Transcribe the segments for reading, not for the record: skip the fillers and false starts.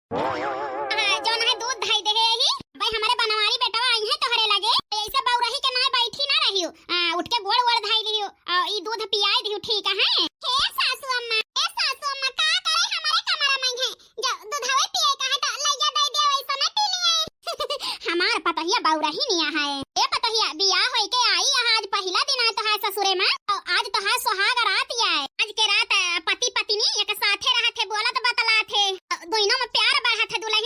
जौन है दूध धाई दे है ही भाई हमारे बनवारी बेटा आई है तोहरे लगे ऐसे बौरही के ना बैठी ना रहियो उठ के गोड़ गोड़ धाई लियो ई दूध पियाई दियो ठीक है। हे सासू अम्मा का करे हमारे कमरा में है जो दूधवे पिए का है तो ले जा दे दे वैसा ना पी लिए हमार पतहिया बौरही निया है ए पतहिया बियाह होई के आई आज पहला दिन है तो है ससुरे में आज तो है सुहाग रात आए आज के रात पति पत्नी एक साथे रहत है बोलत बतलात है दोनों में प्यार बढ़त है दुल्हन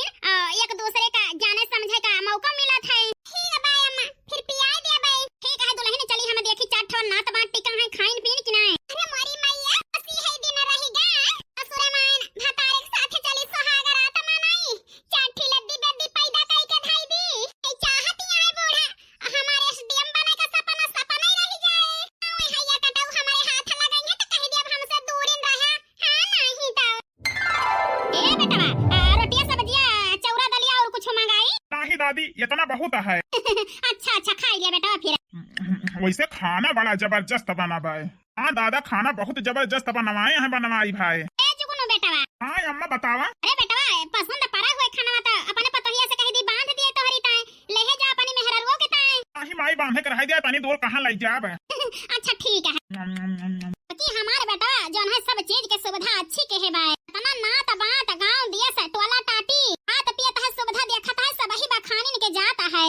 एक दूसरे का जाने समझे का मौका मिला था। ठीक है भाई अम्मा फिर पियाई दे भाई ठीक है दुल्हन चली हम देखी चाट ठोर नात बात टिका है खाइन पीन कि नहीं। अरे मोरी मैया बसी है दिन रहेगा असुरे मान भतारे के साथे चली सुहाग रात मनाई चाठी लद्दी बेदी पैदा कई के धाई दी ए चाहती है बूढ़ा हमारे एसडीएम बने का सपना ही रह जाए ओए हैया कटाऊ हमारे हाथ लगाएंगे तो कह दिया हमसे दूर इन रहा हां नहीं तो ए बेटा रोटियां सब्जियां चौरा दलिया और कुछ मंगाई नहीं दादी इतना बहुत है। अच्छा खा लिया बेटा फिर वैसे खाना बड़ा जबरदस्त बना भाई। हाँ दादा खाना बहुत जबरदस्त बनवाए हैं बनवाई भाई। ए जुगनू बेटा हाँ अम्मा बतावा। अरे बेटा पसंद पड़ा हुए खाना तो अपने पतोहिया से कह दी बांध दिए तोहरी ताए लेहे जा अपनी मेहररुओ के ताए नहीं माई बांधे कर रह दिया तनी दूर कहां ले जाब। अच्छा ठीक है कि हमारे बेटा जौन है सब चीज के सुविधा अच्छी के है भाई तना नात बात गांव दिया से टोला टाटी हाथ पियत है सुविधा देखत है सब ही बखानी के जाता है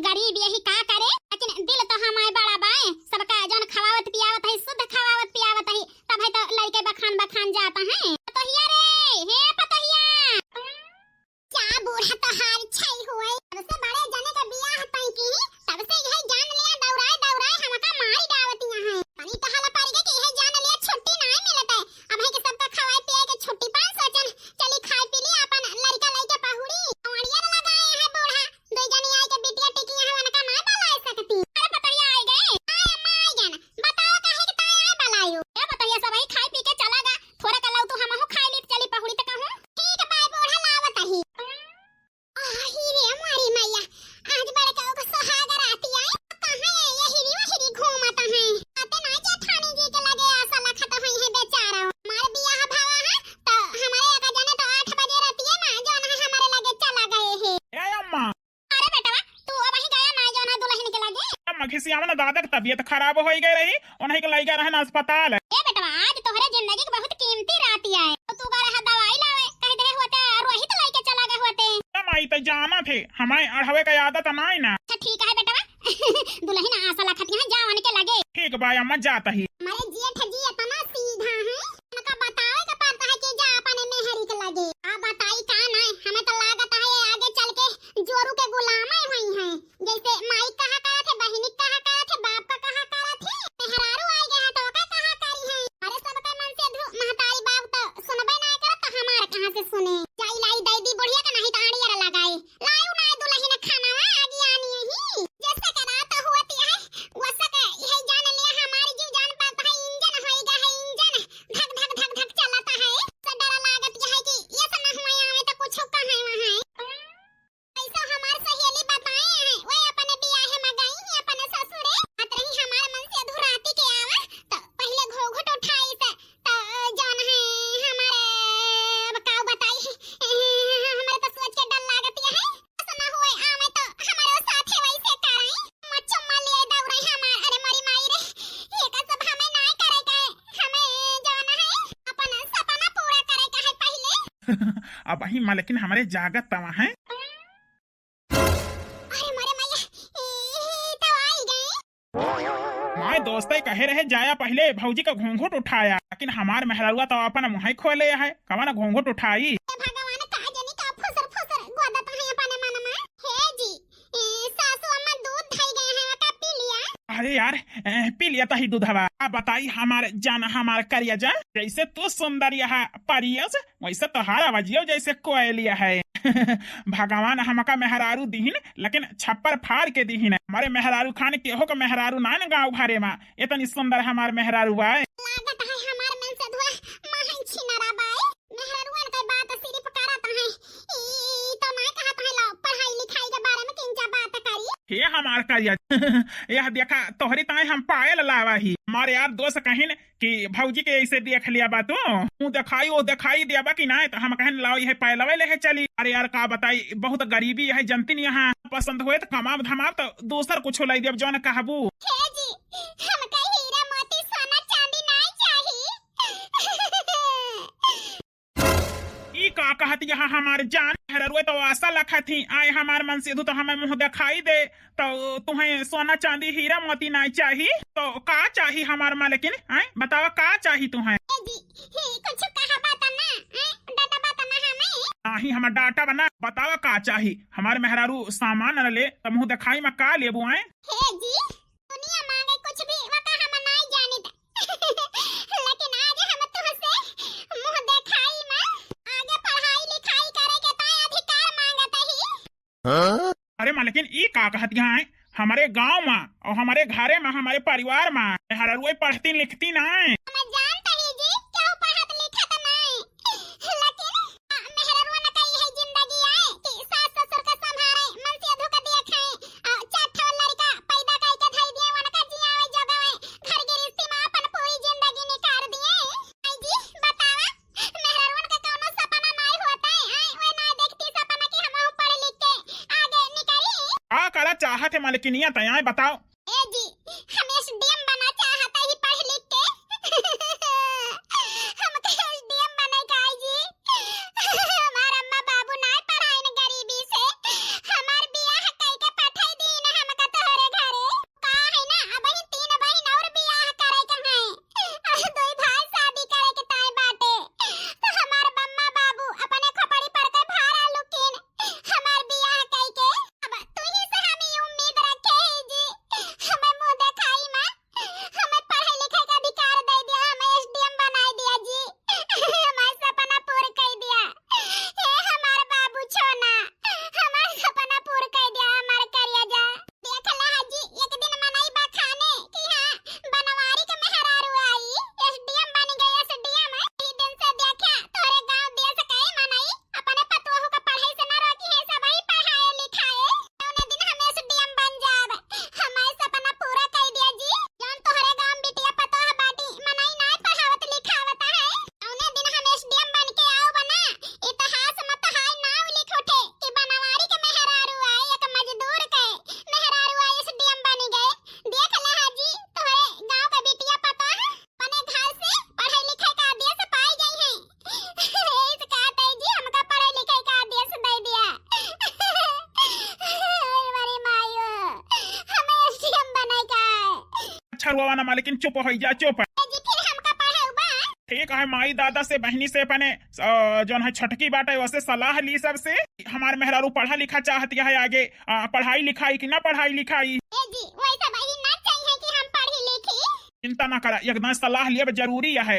गरीब यही का करे लेकिन दिल तो हमारे बड़ा बाए सबका जौन खवावत पियावत है शुद्ध खवावत पियावत है तब है तो लड़के बखान जाता है पतोहिया रे हे पतोहिया क्या बूढ़ा तो हार छई हुए सबसे बड़े जने का बियाह तई की तब से यही जान लिया दौड़ाए हमका मारी डावतियां है पानी कहला पारी के यही जान लिया छुट्टी नहीं मिलत है अब है के सबका खवाए पिए के छुट्टी पान सोचन चली खाए पी ली अपन लड़का लइके पहुड़ी औड़िया लगाए है बूढ़ा दो जनी आई के बिटिया टिकी है उनका ना बलाए सकती। अरे पतोहिया आई गए आय अम्मा आई गन बताओ काहे के ताय आय बलायो ए पतोहिया सब ही खाए पी के चला गा थोड़ा कलाऊ तू हमहु खाई ली चली पहुड़ी त कहूं ठीक है भाई बूढ़ा लावत ही आही रे मारी मैया आज बड़े का सुहाग रात आई कहां है यही वही घूमत है आते ना जेठानी जी के लगे आशा लखत है बेचारा हमारे बियाह भावा है तो हमारे एक जने तो 8 बजे रहती है ना जोन है हमारे लगे चला गए है। ए अम्मा अरे बेटा तू अब ही गया ना जोन दुल्हन के लगे अम्मा खिसिया में दादा की तबीयत खराब हो गई रही उन्हीं के लइका रहना अस्पताल। ए बेटा आज तोहरे जिंदगी की बहुत कीमती रात है तो तू गए दवाई लावे कह दे होते रोहित लइके चला गए होते माई तो जाना थे हमारे अढ़वे का आदत नहीं ना। अच्छा ठीक है बेटा दुल्हन आशा लखत है जावन के लगे ठीक भाई अम्मा जाता ही हमारे जेठ जी इतना सीधा है उनका बताओ के पता है कि जा अपने मेहरी के लगे आ बताई का नहीं हमें तो लागत है आगे चल के जोरू के गुलाम हुई हैं जैसे माई कहा थे बहनी कहा थे बाप का कहा थे मेहरारू आई गए तो का कहा करी है अरे सबके मन से महतारी बाप तो सुनबे ना कर तो हमारे कहां से सुने जाई लाई दई दी बुढ़िया का नहीं ताड़िया लगाए लायू ना दुल्हन खाना आगे आनी ही जैसे करा तो होती है वैसा के यही जान लिया हमारी जीव जान पाता है इंजन होएगा है इंजन धक धक चलाता है तो डर लागत है कि ये सब ना हुआ आवे तो कुछ कहां वहां ऐसा हमार सहेली बताए हैं वो अपने बियाह में गई है अपने ससुरे मत रही हमारे मन से अधूराती के आवा तो पहले घोघट उठाई से तो जान है हमारे बताओ बताई हमारे तो सोच के डर लागत है ऐसा ना हुए आवे तो हमारे साथे वैसे कराई मच्छम्मा लिए दौड़े हमार अरे मरी माई रे ये का सब हमें ना करे का हमें जाना है अपन सपना पूरा करे का है पहले अब वही मालकिन हमारे जागत तवा है। अरे मरे मैया तो आई गए माय दोस्त कहे रहे जाया पहले भौजी का घूंघट उठाया लेकिन हमार मेहरारुआ तो अपन मुंह खोले है कवन घूंघट उठाई भगवान का जनी का फुसर गोदत है अपने मन में हे जी सासू अम्मा दूध धई गए हैं का पी लिया। अरे यार पी लिया ही दूधवा अब बताई हमारे जान हमार करिया जा जैसे तू सुंदर है परियस वैसे तोहार आवाजियो जैसे कोयलिया है भगवान हमका मेहरारू दीहिन लेकिन छप्पर फाड़ के दीहिन हमारे मेहरारू खान केहो का मेहरारू ना न गाँव भरे में इतनी सुंदर हमार मेहरारू है लागत है हमार मन से धुआ महन छिनरा बाई मेहरारून का बात सिर्फ करत है ई तो ना कहत है लो पढ़ाई लिखाई के बारे में किंजा बात करी हे हमार करिया यह देखा तोहरी ताई हम पायल लावा ही हमारे यार दोस्त कहिन कि भौजी के ऐसे देख लिया बा तू दिखाई वो दिखाई देबा कि ना तो हम कहन लाओ यह पायलवे ले चली। अरे यार का बताई बहुत गरीबी है जनती नहीं यहाँ पसंद हुए तो कमाब धमाब तो दूसर कुछ लाई देब जौन कहबू। का कहत यहाँ हमारे जान हररुए तो आशा लखा थी आए हमार मन से तो हमें मुंह दिखाई दे तो तुम्हें सोना चांदी हीरा मोती नहीं चाहिए तो का चाहिए हमार माँ लेकिन आए बताओ का चाहिए तुम्हें नहीं हमार डाटा बना बताओ का चाहिए हमारे मेहरारू सामान न ले तो मुंह दिखाई में का लेबू आए अरे माँ लेकिन ई का कहत यहाँ हमारे गांव में और हमारे घरे में हमारे परिवार में हररुए पढ़ती लिखती ना चाहत है मालिक नहीं आता यहाँ बताओ। ए जी हम एसडीएम बना चाहता ही पढ़ लिख के हम के एसडीएम बने का जी हमार अम्मा बाबू ना पढ़ाई न गरीबी से हमार बियाह कई के पठाई दी न हमका तोहरे घरे का है ना अब ही 3 बहन और बियाह करे के हैं दो भाई शादी करे के ताई बाटे तो हमार अम्मा बाबू अपने खपड़ी पर के भाड़ा लुकिन हमार बियाह कई के अब तू ही ना मालिकिन चुप हो जा चुप ठीक है माई दादा से बहनी से अपने जो है छटकी बाटे वैसे सलाह ली सबसे हमारे मेहरारू पढ़ा लिखा चाहती है आगे पढ़ाई लिखाई की ना पढ़ाई लिखाई चिंता ना करा एकदम सलाह लिया जरूरी है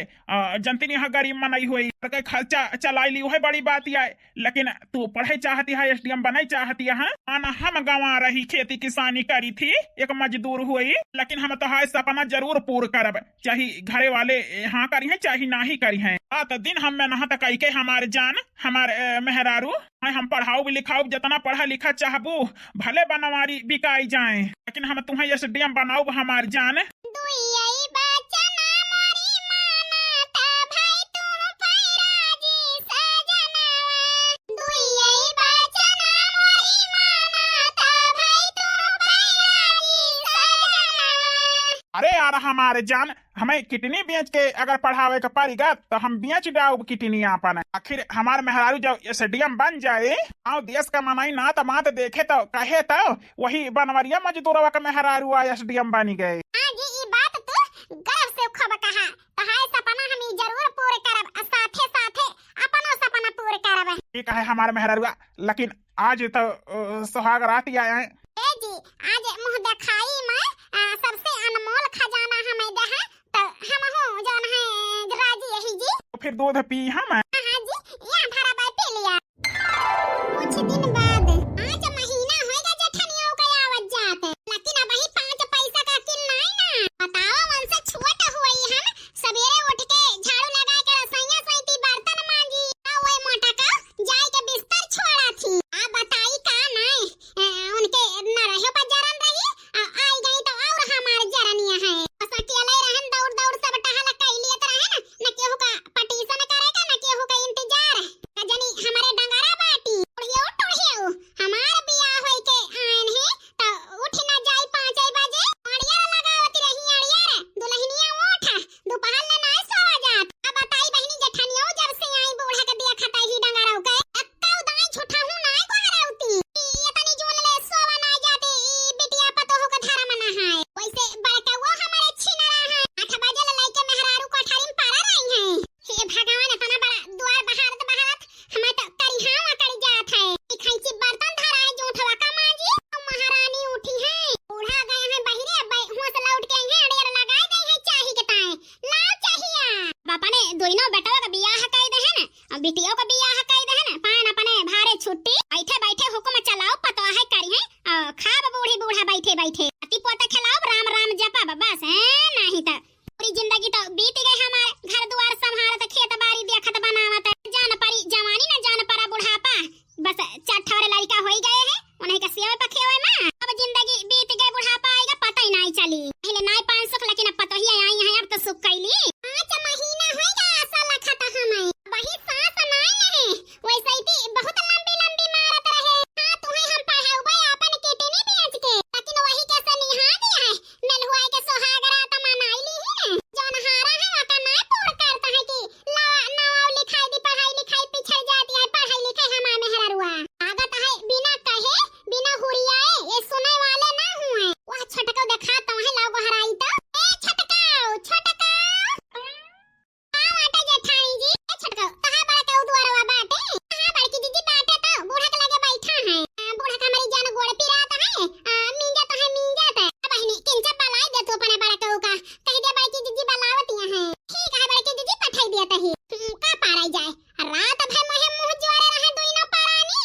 जनती यहाँ गरीब में नहीं हुई खर्चा चलाई ली है बड़ी बात है लेकिन तू पढ़े चाहती है एसडीएम बने चाहती है आना हम गंवा रही खेती किसानी करी थी एक मजदूर हुई लेकिन हम तो सपना जरूर पूर्ण करब चाहे घरे वाले हाँ करी है चाहे ना ही करी है रात दिन हम नहा तक के हमारे जान हमारे मेहरारू हम पढ़ाओ भी लिखाओ जितना पढ़ा लिखा चाहबू भले बनवारी बिकाई जाए लेकिन हम तुम्हें एसडीएम बनाओ हमारे जान अरे यार हमारे जान हमें कितनी बेच के अगर पढ़ावे का पड़ेगा तो हम बेच डाओ कितनी आपन आखिर हमारे मेहरारू जब एसडीएम बन जाए और देश का मनाई ना तो मात देखे तो कहे तो वही बनवरिया मजदूरवा का मेहरारू एसडीएम बन गए। गर्व से खब कहा तहाय सपना हम जरूर पूरे करब साथे साथे अपनो सपना पूरे करब ठीक है हमारे मेहरारुआ लेकिन आज तो सुहाग रात आए हैं ए जी आज मुंह दिखाई में सबसे अनमोल खजाना हमें दे है तो हम हो जौन है राजी यही जी फिर दूध पी हम हां जी यहां भरा बाय पी लिया कुछ दिन बाद आज महीना होएगा जेठनियों का आवत जात लेकिन अब ही 5 पैसा का किल नहीं ना बताओ मन से छोट हुई हम सवेरे उठ के झाड़ू लगा के रसोईया सैती बर्तन मांगी ओए मोटा का जाई के बिस्तर छोड़ा थी आ बताई का नहीं उनके न रहे पर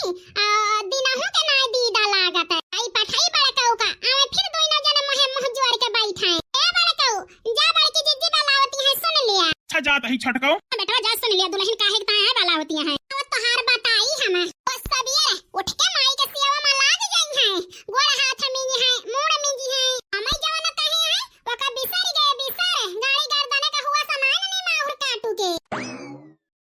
दिनहु के नाय दीदा लागत आई पठाई बड़काऊ का आवे फिर दोइनो जने मोहे मुंह जोड़ के बैठाए ए बड़काऊ जा बड़की जिज्जी बलावती है सुन लिया अच्छा जात ही छटकाऊ बेटा जा सुन लिया दुल्हन काहे के ताए बलावती है वो तोहार बताई हम बस सवेरे उठ के माई के सेवा में लाग जाई है गोड़ हाथ मिंगी है मुंह मिंगी है हमें जवाना कहे है वो का बिसर गए बिसर गाड़ी गर्दने का हुआ सामान नहीं माहुर काटू के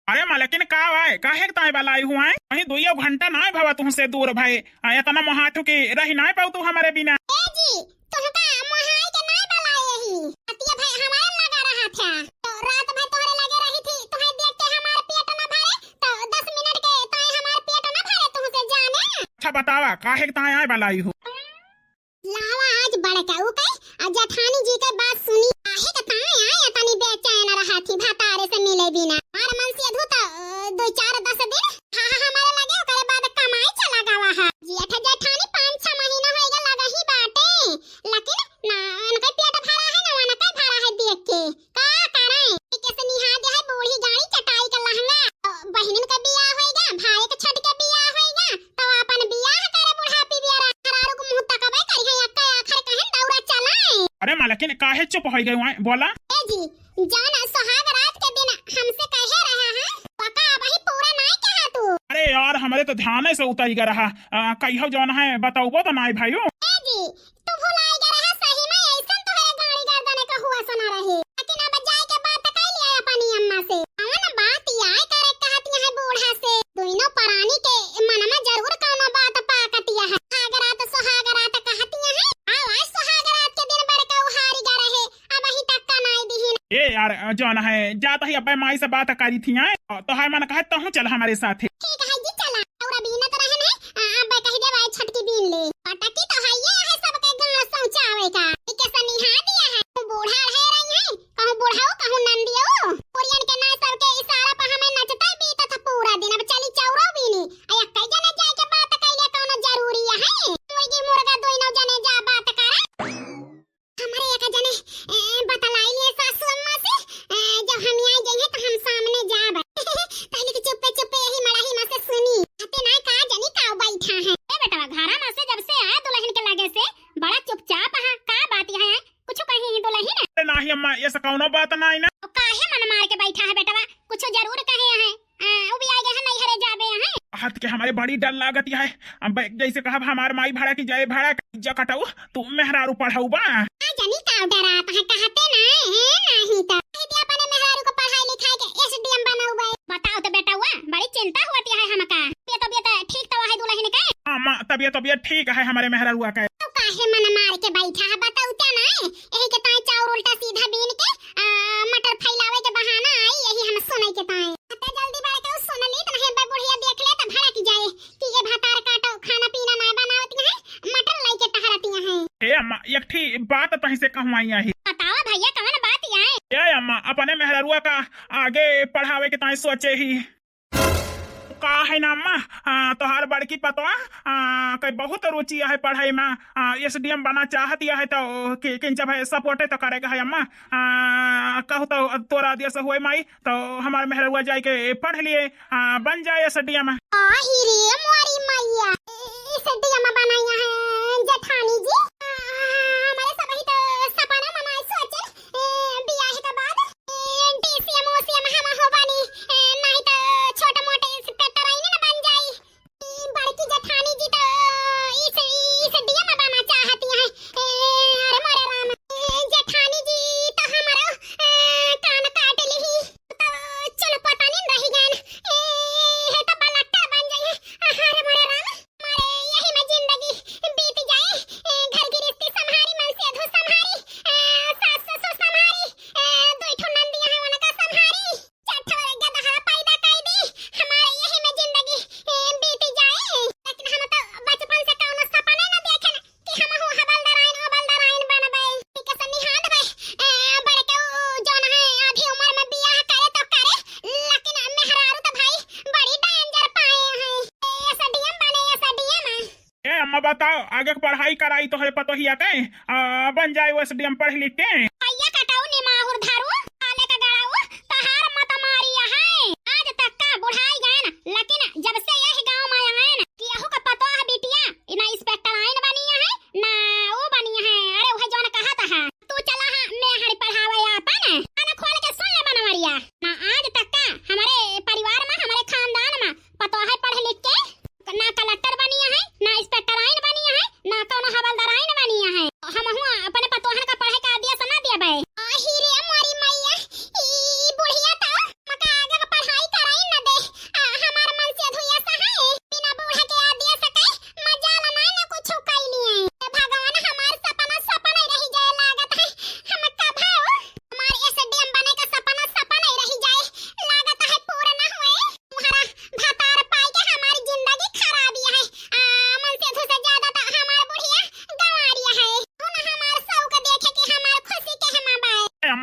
अरे माँ लेकिन का भाई काहे के ताए वाला आई हुआ है कहीं 2 घंटा ना भवा तुमसे दूर भाई इतना मोहातू के रही ना पाऊ तू हमारे बिना ए जी तुमका मोहाई के नहीं बलाए ही अतिया भाई हमारे लगा रहा था तो रात भर तोहरे लगे रही थी तुम्हें देख के हमारा पेट ना भरे तो 10 मिनट के ताए हमारा पेट ना भरे तुमसे जाने अच्छा बतावा काहे के ताए आए वाला आई हो लावा आज बड़काऊ के जेठानी जी के बात सुनी काहे के ताए आए तनी बेचैन रहा थी भातारे से मिले बिना मार मन से अधूता 2-4-10 दिन हमारे लगे ओकरे बाद कमाई चला गवा है जेठानी 5-6 महीना होएगा लगा ही बाटे लेकिन ना उनका पेट भरा है ना उनका भरा है देख के का करे कैसे निहा दे है बूढ़ी गाड़ी चटाई का लहंगा बहनन का बियाह होएगा भाई के छठ के बियाह होएगा तो अपन बियाह करे बुढ़ापी बियाह हरारू को मुंह तकबे करी है अक्का आखिर कहन दौड़ा चलाए अरे माँ लेकिन काहे चुप हो गए हुआ बोला ए जी जाना सुहाग रात के दिन हमसे कहे रहा है पका वही पूरा नहीं कहा तू अरे यार हमारे तो ध्यान से उतर गया रहा कहियो जौन है बताओ तो ना भाइयों ए जी तू भुलाई गया रहा सही में ऐसन तो है गाड़ी गर्दने का हुआ सुना रहे लेकिन अब जाए के बात कह लिया अपनी अम्मा से कौन बात याय करे कहती है बूढ़ा से दोनों परानी के मन में जरूर कौनो बात पाकतिया है सुहाग रात कहती है आज सुहाग रात के दिन बड़का उहारी गा रहे अब ही तक का नहीं दिहिन ए यार जौन है जाता ही अब माई से बात करी थी तो है मन कहे तहु चल हमारे साथ ठीक है जी चला और बीना तो रहने अब कह दे भाई छटकी बीन ले पटकी तो है ये है सबके गांव पहुंचावे का कैसे निहा दिया है तू बूढ़ा रह रही है कहूं बूढ़ाओ कहूं नंदियो कोरियन के ना सबके इशारा पर हमें नचता बीता था पूरा दिन अब चली चौरो बीनी अया कई जने जाए के बात कइले कोनो जरूरी है मुर्गी मुर्गा दोइनो जने जा बात करे हमारे एक जने बतलाई लिए सासू अम्मा से जब हम यहाँ जाएंगे तो हम सामने जाब पहले तो चुप चुप यही मड़ाही में से सुनी हते ना का जनी का बैठा है ए बेटा घरा में से जब से आया दुल्हन के लगे से बड़ा चुपचाप है का बात है कुछ कही है दुल्हन अरे नहीं अम्मा ये कौनो बात नहीं ना तो काहे मन मार के बैठा है बेटा कुछ जरूर कहे है वो भी आ गए हैं नहीं हरे जाबे हैं हाथ के हमारे बड़ी डर लागत है अब जैसे कहा हमार माई भाड़ा की जाए भाड़ा जा कटाऊ तू मेहरारू पढ़ाऊ बा जनी का डराता है कहते ना नहीं तो दे अपने मेहरारू को पढ़ाई लिखाई के एसडीएम बनाऊ बे बताओ तो बेटा हुआ बड़ी चिंता होती है हमका तबीयत ठीक तो है दुल्हन का अम्मा तबीयत ठीक है हमारे मेहरारू का तो काहे मन मार के बैठा है बताऊ क्या ना यही के ताई चाउर उल्टा सीधा बीन के मटर फैलावे के बहाना आई यही हम सुनै के ताई अते जल्दी बड़े के सुन ली त नहीं बुढ़िया देख ले त भड़क जाए कि ये भातार काटो खाना पीना ना बनावती है मटर लाई के टहरती है ए अम्मा एक ठी बात तही से कहूं आई है बताओ भैया कौन बात है ए अम्मा अपने मेहरारुआ का आगे पढ़ावे के ताई सोचे ही का है ना अम्मा तोहार बड़की पतवा कई बहुत रुचि है पढ़ाई में एसडीएम बना चाहती है तो किंच भाई सपोर्ट तो करेगा है अम्मा कहू तो तोरा दिया से हुए माई तो हमारे मेहरुआ जाए के पढ़ लिए बन जाए एसडीएम एसडीएम बनाया है जेठानी जी हमारे सब ही तो सपना मनाए सोचे बियाह के बाद डीसीएम ओसीएम हम हो बनी नहीं तो छोटे मोटे इंस्पेक्टर आई ना बन जाई बड़की जेठानी जी तो इस डीएम बना चाहती है अरे मोरे राम जेठानी जी तो हमारा कान काट ली तो चलो पता नहीं रही गन है तो बलट्टा बन जाए अरे मोरे राम हमारे यही में जिंदगी बीत जाए घर की रिश्ते संभारी मन से अधू संभारी सास ससुर संभारी दो ठो नंदियां है उनका संभारी चठोरे गदहा पैदा कर दी हमारे यही में जिंदगी बीत जाए लेकिन हम तो बचपन से कौनो सपना न देखे कि हम हो हवलदाराइन बनबे कैसे निहाद भाई बड़े के जोन है आधी उम्र में बियाह करे तो करे लेकिन मेहरारू तो भाई बड़ी डेंजर पाए हैं एसडीएम बने एसडीएम ए अम्मा बताओ आगे पढ़ाई कराई तो है पतो ही आके बन जाए वो एसडीएम पढ़ लिख के भैया कटाऊ ने माहुर धारू आले का गड़ाऊ तहार मत मारिया है आज तक का बुढ़ाई गए ना लेकिन जब से यही गांव में आए ना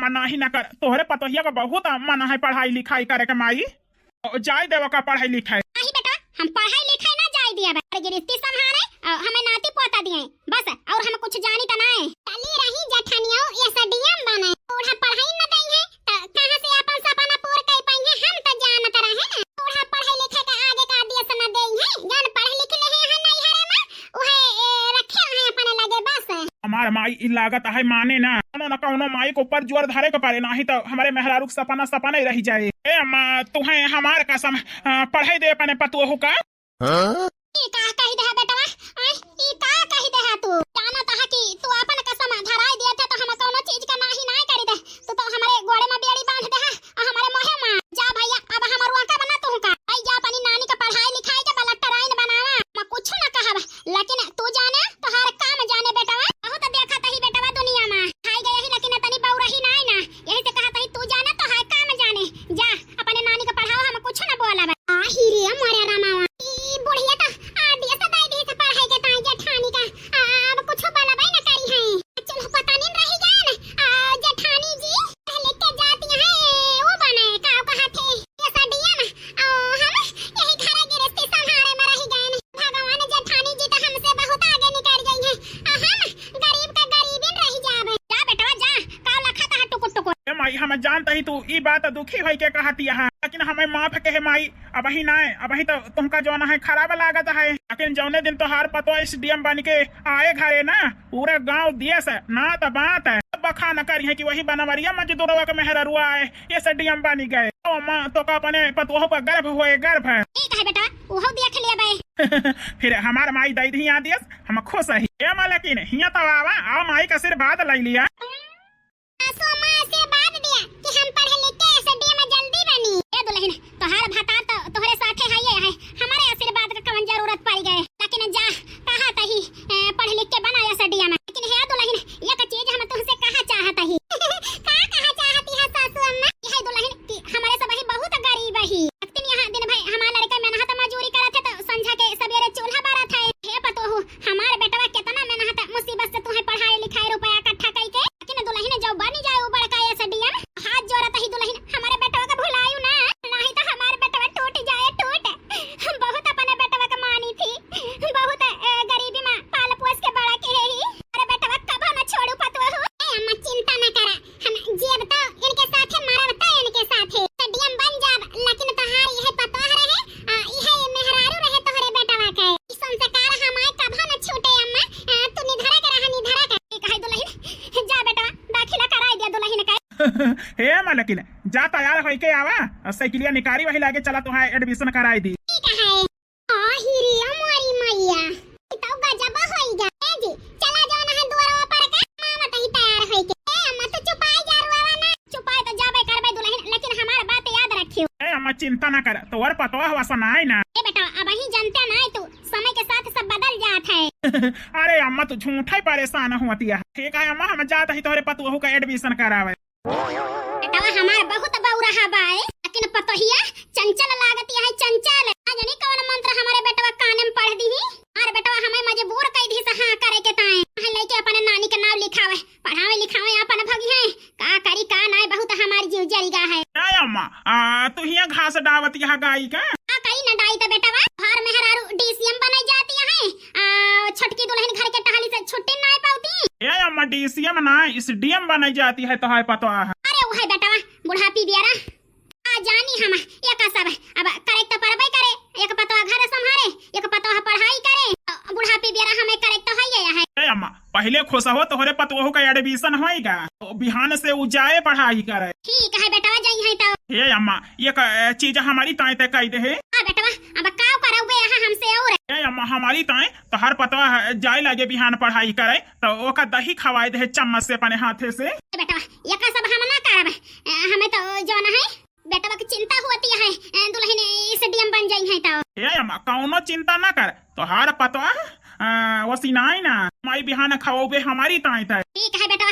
अम्मा नाही ना कर, तोहरे पतोहिया का बहुत मन है पढ़ाई लिखाई करे के माई, जाय देव का पढ़ाई लिखाई। नहीं बेटा, हम पढ़ाई लिखाई ना जाय दिया बे, गिरस्ती संभाले हमें नाती पोता दिए बस, और हम कुछ जानी त ना है। चली रही जठनियो ये सडीएम बने, ओढ़ा पढ़ाई न दई है त कहां से अपन सपना पूरा कर पाई है, हम त जानत रहे। ओढ़ा पढ़ाई लिखाई का आगे का आदेश न देई है, जान पढ़ लिख ले है नहीं हरे में ओहे रखे है अपने लगे बस। हमार माई इ लागत है माने ना, कोनो न कोनो माई को ऊपर जोर धरे के पारे, नहीं तो हमारे मेहरारू सपना सपना ही रह जाए। ए अम्मा तुम्हें हमार कसम पढ़ाई दे अपने पतोहू का। ई का कहि दे बेटवा, ई का कहि दे तू, जाना त कि तू अपन कसम धराई दे थे तो हम कोनो चीज का नाही नहीं करी दे, तू तो हमारे गोड़े में बेड़ी बांध दे है हमारे मोहे में। जा भैया अब हमर वाका बना तू का, आई जा अपनी नानी का पढ़ाई लिखाई के बला टराइन बनावा, मैं कुछ न कहब, लेकिन तू जाने तो हर काम जाने बेटवा। बहुत देखा तही बेटवा दुनिया में खाई गए ही, लेकिन तनी बौ रही नहीं ना, यही से कहा तही तू जाने तो हर काम जाने। जा अपने नानी का पढ़ाओ, हम कुछ न बोला बे। आ हीरे मोरे रामावा ई बुढ़िया तो आदिया से दाई दी से पढ़ाई के ताई जेठानी का अब कुछ बोला भाई न करी है। चलो पता नहीं रही गए न जेठानी जी पहले के जाती है वो बने काव कहा थे ये सडिया न हम यही घर गिरस्ती संहारे में रह गए न। भगवान जेठानी जी तो हमसे बहुत आगे निकल गई है, हम गरीब का गरीब ही रह जावे। जा बेटा जा, काव लखा ता टुकुर टुकुर। ए माई हम जानत ही तू ई बात दुखी होई के कहती है, लेकिन हमें माफ कहे माई, अब ही ना अब ही तो तुमका जो है खराब लागत है, लेकिन जौने दिन तोहार पतो एसडीएम बन के आए घरे ना, पूरे गांव दिए से ना तो बात है बखा न करी है कि वही बनवरिया मजदूरवा के मेहरुआ है एसडीएम बन गए। तो माँ तो का अपने पतोह पर गर्भ हुए गर्भ है। ठीक है बेटा, ओहो देख लिया बे। फिर हमार माई दई दी यहाँ दियस, हम खुश है। ए माँ लेकिन हिया तो आवा आओ माई का आशीर्वाद ले लिया। आसो माँ से बात दिया कि हम पढ़े लिख के एसडीएम में जल्दी बनी। ए दुल्हन तोहार भाता तो तोहरे साथे है, हमारे आशीर्वाद का कवन जरूरत पड़ गए, लेकिन जा कहा तही पढ़ लिख के बना एसडीएम में। लेकिन हे दुल्हन एक चीज हम तुमसे कहा चाहत ही का कहा चाहती है सासू अम्मा, ये दुल्हन कि हमारे सब ही बहुत गरीब ही, लेकिन यहाँ दिन भाई हमारे लड़का मेहनत मजदूरी करत है तो संझा के सवेरे चूल्हा बारत है। हे पतोहू हमारे बेटवा कितना मेहनत मुसीबत से तुम्हें पढ़ाई लिखाई रुपया इकट्ठा कई के, लेकिन दुल्हन जो बनी जाए वो बड़का एसडीएम हाथ जोड़त ही दुल्हन हमारे बेटवा का भुलायू ना, नहीं तो हमारे बेटवा टूट जाए टूट। हम बहुत अपने बेटवा का मानी थी, बहुत गरीबी में पाल पोस के बड़ा के ही, अरे बेटवा कब न छोड़ू पतोहू। ए अम्मा चिंता न करा, हम जेब तो इनके साथे मारब तो इनके साथे एसडीएम बन जाब, लेकिन तोहार यह पतोह रहे यह मेहरारू रहे तोहरे बेटवा के ई संस्कार हमाय कब न छूटे। अम्मा तू निधरा के रहा निधरा के कहे दुल्हन जा बेटवा दाखिला कराई दे दुल्हन के। हे माँ लेकिन जा तैयार होई के आवा, साइकिलिया निकारी वही लागे चला तुम्हारे एडमिशन कराई दी। ठीक है आ हिरिया मोरी मैया तो गजब होइगा। ए जी चला जाओ ना दुआरवा पर के मामा तही तैयार होई के। ए अम्मा तो चुपाई जा रुआवा ना, चुपाई तो जाबे करबे दुल्हन, लेकिन हमार बात याद रखियो। ए अम्मा चिंता ना कर, तोहर पतोह वसन आई ना। ए बेटा अब ही जानते ना तू समय के साथ सब बदल जात है। अरे अम्मा तू झूठा ही परेशान होती है। ठीक है अम्मा हम जात ही तोहरे पतोहू का एडमिशन करावे। बेटा हमार बहुत बौरा हबाए, लेकिन पतोहिया चंचल लागत है चंचल, आज नहीं कौन मंत्र हमारे बेटवा कान में पढ़ दी, और बेटवा हमें मजबूर कई दी से हां करे के ताए हम लेके अपने नानी का नाम लिखावे पढ़ावे लिखावे अपन भगी है का करी का नहीं, बहुत हमारी जीव जरीगा है। ए अम्मा तू हिया घास डावत यहाँ गाई का का कई न डाई तो बेटवा घर मेहरारू डीसीएम बनाई जाती है, छोटकी दुल्हन घर के टहली से छुट्टी नहीं पाती। ए अम्मा डीसीएम ना एसडीएम बनाई जाती है तोहरे पतोह। अरे वो है बेटवा बुढ़ापी बियारा आ जानी हम एक सब अब करेक्ट तो पढ़ाई करे, एक पतोह घर संभाले, एक पतोह पढ़ाई करे, बुढ़ापी बियारा हमें करेक्ट है। ए अम्मा पहले खुश हो तोहरे पतोहू का एडमिशन होएगा, तो बिहान से उ जाए पढ़ाई करे। ठीक है बेटवा जाई है तो। हे अम्मा एक चीज हमारी ताई तय कही दे। हां बेटवा अब काव करौबे यहाँ हमसे और। ए अम्मा हमारी ताई तो हर पतोह जाए लगे बिहान पढ़ाई करे तो ओका दही खवाए दे चम्मच से अपने हाथे से। बेटवा एक सब हम ना करब, हमें तो जो ना है बेटवा की चिंता होती है दुल्हन एसडीएम बन जाई है तो। ए अम्मा कौनो चिंता ना कर, तो हर पतोह वसीनाई ना माई बिहान खवाओबे हमारी ताई तय। ठीक है बेटवा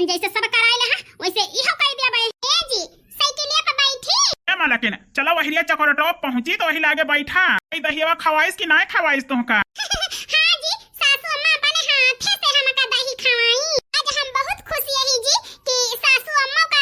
जैसे सब कराइले है वैसे इहो कह दिया बे। ए जी साइकिलिया पे बैठी। ए मां लेकिन चलो वहिलिया चकोर टॉप पहुंची तो वही लागे बैठा दहिया खवाइस कि ना खवाइस तुमका। हां जी सासू अम्मा अपने हाथ से हमका दही खवाई, आज हम बहुत खुशी है जी कि सासू अम्मा का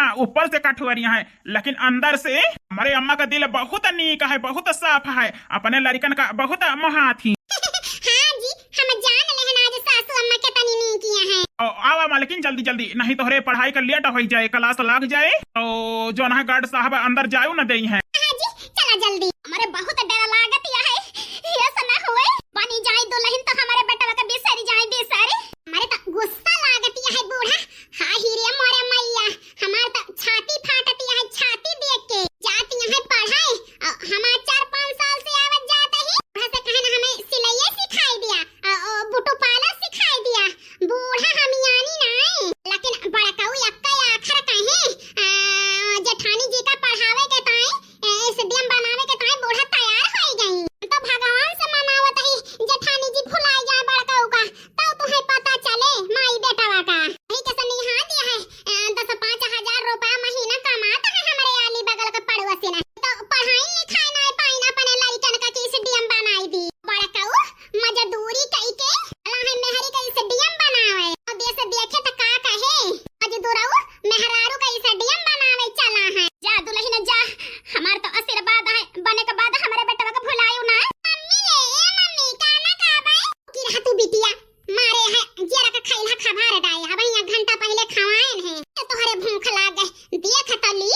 हाँ ऊपर से कठोरिया है लेकिन अंदर से हमारे अम्मा का दिल बहुत नीक है, बहुत साफ है, अपने लड़कन का बहुत मोहात ही। हाँ जी, हम जान लेहन आज सासू अम्मा के तनी नी किया है। आवा मालकिन जल्दी जल्दी, नहीं तो हरे पढ़ाई का लेट हो जाए, क्लास लग जाए तो जो ना गार्ड साहब अंदर जाओ न दे है। हाँ जी चला जल्दी, हमारे बहुत डर लागत या है ये सना हुए बनी जाए दुल्हन तो हमारे बेटा का बेसरी जाए बेसरी, हमारे तो गुस्सा लागत या है बूढ़ा। हाँ हीरे मोरे मैया, हमार तो छाती फाटत या है छाती देख के जाती है पढ़ाई। हमार 4-5 साल से आवत जाते ही बूढ़ा से कहना हमें सिलाई सिखाई दिया, बुटो पाला सिखाई दिया, बूढ़ा हम यानी नहीं लेकिन बड़काऊ अक्का आखर कहे जेठानी जी का पढ़ावे के ताई एसडीएम बनावे के ताई बूढ़ा तैयार हो गई। तो भगवान से मनावत है जेठानी जी भुलाई जाए बड़काऊ का, तब तुम्हें पता चले माई बेटावा का। नहीं कैसे निहा दिया है 10-5 हजार रुपया महीना कमाता है हमारे आली बगल का पड़ोसी ने, तो पढ़ाई लिखाई नहीं पाई ना अपने लड़कन का कि एसडीएम बनाई दी। बड़काऊ मजदूरी कई के अल्लाह मेहरी का एसडीएम बनावे, अब देश देखे तो का कहे मजदूराऊ मेहरारू का एसडीएम बनावे चला है। जा दुल्हन जा, हमार तो आशीर्वाद है बने के बाद हमारे बेटा का भुलायो ना। मम्मी रे मम्मी काना का भाई की रहा तू बिटिया मारे है जेरा का खैला खबर डाय, अब यहाँ घंटा पहले खवाएन है तो तोहरे भूख लाग गए देख तली।